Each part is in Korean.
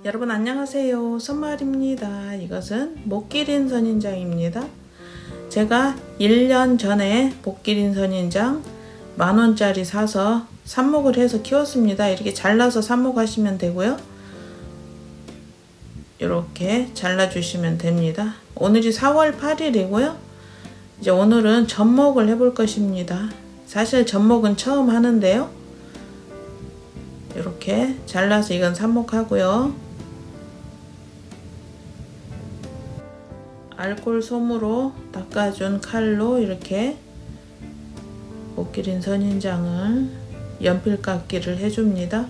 여러분 안녕하세요. 선말입니다. 이것은 목기린 선인장입니다. 제가 1년 전에 목기린 선인장 10,000원짜리 사서 삽목을 해서 키웠습니다. 이렇게 잘라서 삽목하시면 되고요. 이렇게 잘라주시면 됩니다. 오늘이 4월 8일이고요. 이제 오늘은 접목을 해볼 것입니다. 사실 접목은 처음 하는데요. 이렇게 잘라서 이건 삽목하고요. 알코올 솜으로 닦아준 칼로 이렇게 목기린 선인장을 연필 깎기를 해줍니다.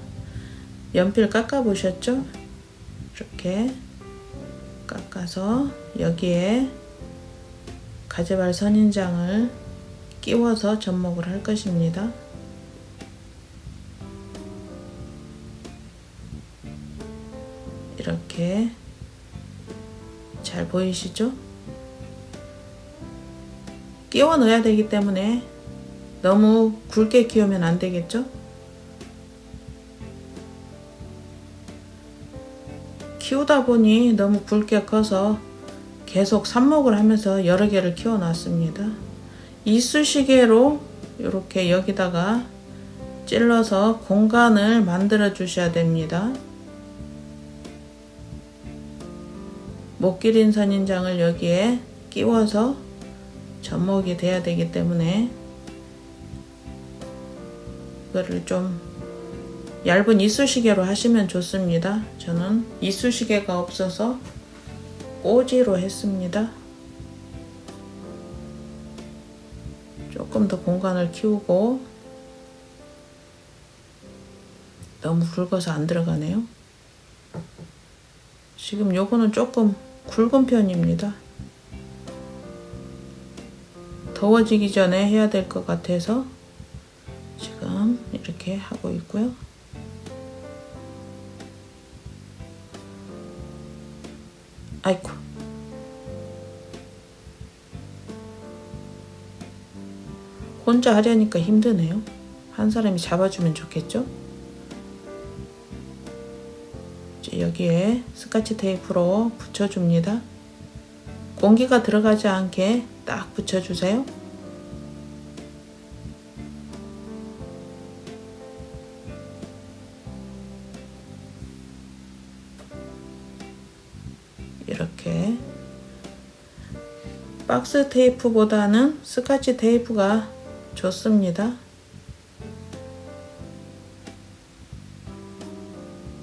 연필 깎아 보셨죠? 이렇게 깎아서 여기에 가재발 선인장을 끼워서 접목을 할 것입니다. 이렇게 잘 보이시죠? 끼워 넣어야 되기 때문에 너무 굵게 키우면 안 되겠죠? 키우다 보니 너무 굵게 커서 계속 삽목을 하면서 여러 개를 키워 놨습니다. 이쑤시개로 이렇게 여기다가 찔러서 공간을 만들어 주셔야 됩니다. 목기린 선인장을 여기에 끼워서 접목이 돼야 되기 때문에 이거를 좀 얇은 이쑤시개로 하시면 좋습니다. 저는 이쑤시개가 없어서 꼬지로 했습니다. 조금 더 공간을 키우고 너무 굵어서 안 들어가네요. 지금 요거는 조금 굵은 편입니다. 더워지기 전에 해야 될 것 같아서 지금 이렇게 하고 있고요. 아이고. 혼자 하려니까 힘드네요. 한 사람이 잡아주면 좋겠죠? 여기에 스카치 테이프로 붙여줍니다. 공기가 들어가지 않게 딱 붙여주세요. 이렇게 박스 테이프보다는 스카치 테이프가 좋습니다.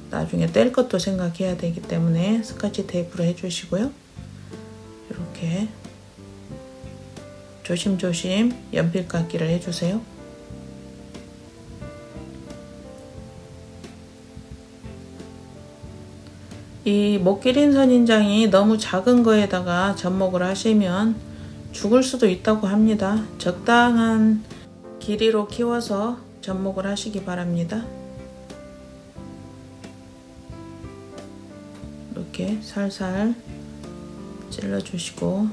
나중에 뗄 것도 생각해야 되기 때문에 스카치 테이프로 해주시고요. 이렇게 조심조심 연필 깎기를 해주세요. 이 목기린 선인장이 너무 작은 거에다가 접목을 하시면 죽을 수도 있다고 합니다. 적당한 길이로 키워서 접목을 하시기 바랍니다. 이렇게 살살 찔러주시고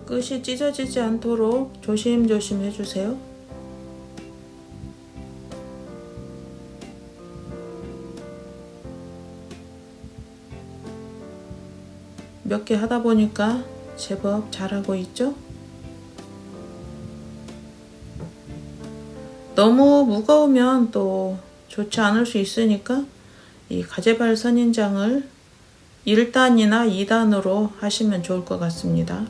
끝이 찢어지지 않도록 조심조심 해주세요. 몇 개 하다 보니까 제법 잘하고 있죠? 너무 무거우면 또 좋지 않을 수 있으니까 이 가재발 선인장을 1단이나 2단으로 하시면 좋을 것 같습니다.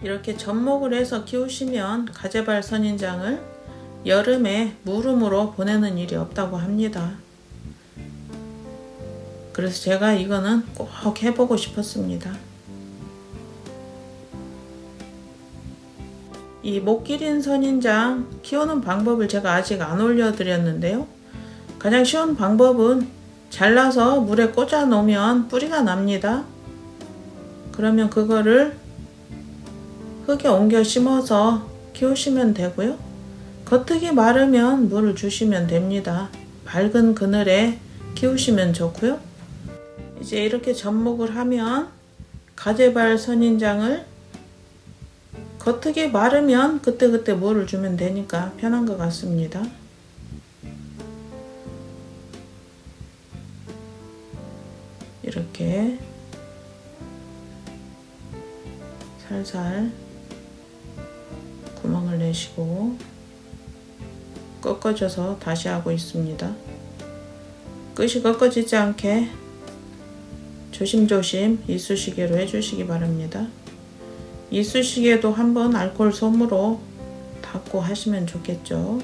이렇게 접목을 해서 키우시면 가재발 선인장을 여름에 물음으로 보내는 일이 없다고 합니다. 그래서 제가 이거는 꼭 해보고 싶었습니다. 이 목기린 선인장 키우는 방법을 제가 아직 안 올려드렸는데요. 가장 쉬운 방법은 잘라서 물에 꽂아 놓으면 뿌리가 납니다. 그러면 그거를 흙에 옮겨 심어서 키우시면 되고요. 겉흙이 마르면 물을 주시면 됩니다. 밝은 그늘에 키우시면 좋고요. 이제 이렇게 접목을 하면 가재발 선인장을 겉흙이 마르면 그때그때 물을 주면 되니까 편한 것 같습니다. 이렇게 살살 구멍을 내시고 꺾어져서 다시 하고 있습니다. 끝이 꺾어지지 않게 조심조심 이쑤시개로 해주시기 바랍니다. 이쑤시개도 한번 알코올 솜으로 닦고 하시면 좋겠죠.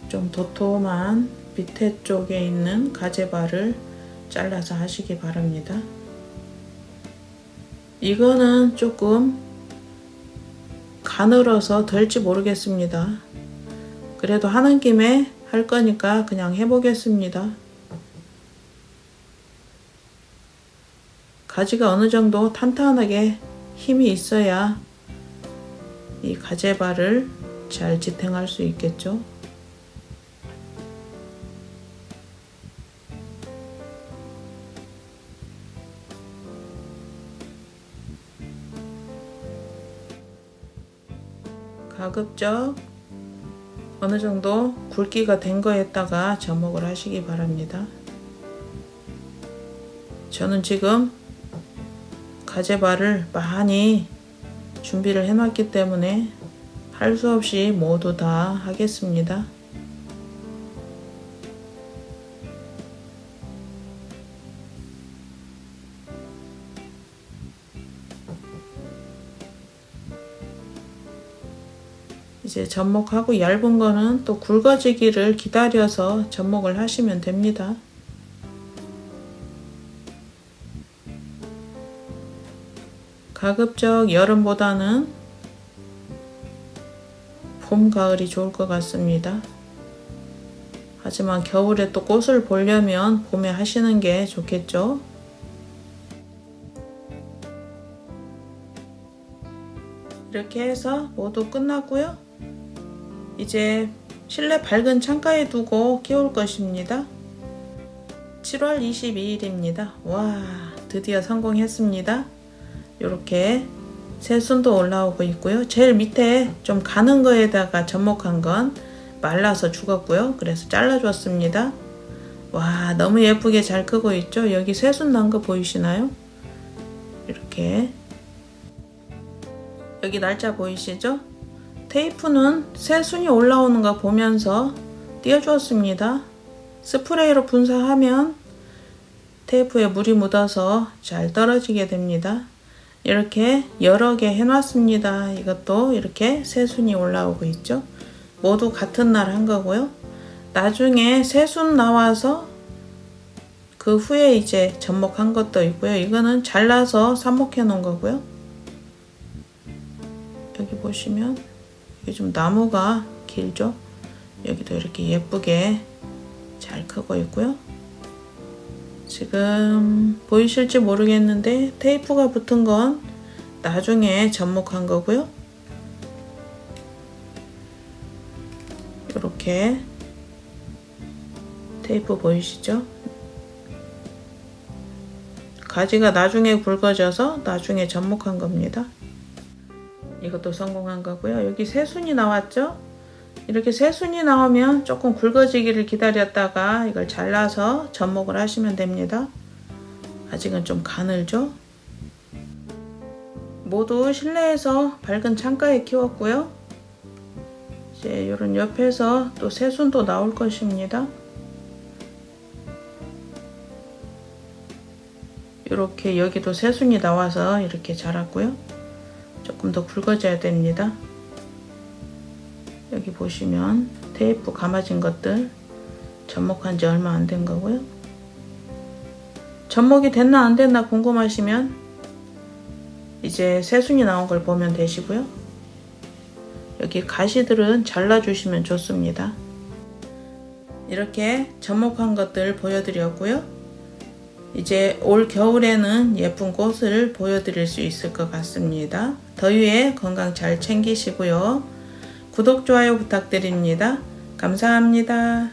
좀 도톰한 밑에 쪽에 있는 가재발을 잘라서 하시기 바랍니다. 이거는 조금 가늘어서 될지 모르겠습니다. 그래도 하는 김에 할 거니까 그냥 해보겠습니다. 가지가 어느 정도 탄탄하게 힘이 있어야 이 가재발을 잘 지탱할 수 있겠죠. 가급적 어느 정도 굵기가 된 거에다가 접목을 하시기 바랍니다. 저는 지금 가재발을 많이 준비를 해놨기 때문에 할 수 없이 모두 다 하겠습니다. 이제 접목하고 얇은 거는 또 굵어지기를 기다려서 접목을 하시면 됩니다. 가급적 여름보다는 봄, 가을이 좋을 것 같습니다. 하지만 겨울에 또 꽃을 보려면 봄에 하시는 게 좋겠죠. 이렇게 해서 모두 끝났고요. 이제 실내 밝은 창가에 두고 키울 것입니다. 7월 22일입니다. 와, 드디어 성공했습니다. 이렇게 새순도 올라오고 있고요. 제일 밑에 좀 가는 거에다가 접목한 건 말라서 죽었고요. 그래서 잘라줬습니다. 와, 너무 예쁘게 잘 크고 있죠. 여기 새순 난 거 보이시나요? 이렇게 여기 날짜 보이시죠? 테이프는 새순이 올라오는 거 보면서 띄워주었습니다. 스프레이로 분사하면 테이프에 물이 묻어서 잘 떨어지게 됩니다. 이렇게 여러 개 해놨습니다. 이것도 이렇게 새순이 올라오고 있죠. 모두 같은 날 한 거고요. 나중에 새순 나와서 그 후에 이제 접목한 것도 있고요. 이거는 잘라서 삽목해 놓은 거고요. 여기 보시면 여기 좀 나무가 길죠. 여기도 이렇게 예쁘게 잘 크고 있고요. 지금 보이실지 모르겠는데 테이프가 붙은 건 나중에 접목한 거고요. 이렇게 테이프 보이시죠? 가지가 나중에 굵어져서 나중에 접목한 겁니다. 이것도 성공한 거고요. 여기 새순이 나왔죠? 이렇게 새순이 나오면 조금 굵어지기를 기다렸다가 이걸 잘라서 접목을 하시면 됩니다. 아직은 좀 가늘죠? 모두 실내에서 밝은 창가에 키웠고요. 이제 이런 옆에서 또 새순도 나올 것입니다. 이렇게 여기도 새순이 나와서 이렇게 자랐고요. 조금 더 굵어져야 됩니다. 여기 보시면 테이프 감아진 것들 접목한 지 얼마 안 된 거고요. 접목이 됐나 안 됐나 궁금하시면 이제 새순이 나온 걸 보면 되시고요. 여기 가시들은 잘라주시면 좋습니다. 이렇게 접목한 것들 보여드렸고요. 이제 올 겨울에는 예쁜 꽃을 보여드릴 수 있을 것 같습니다. 더위에 건강 잘 챙기시고요. 구독, 좋아요 부탁드립니다. 감사합니다.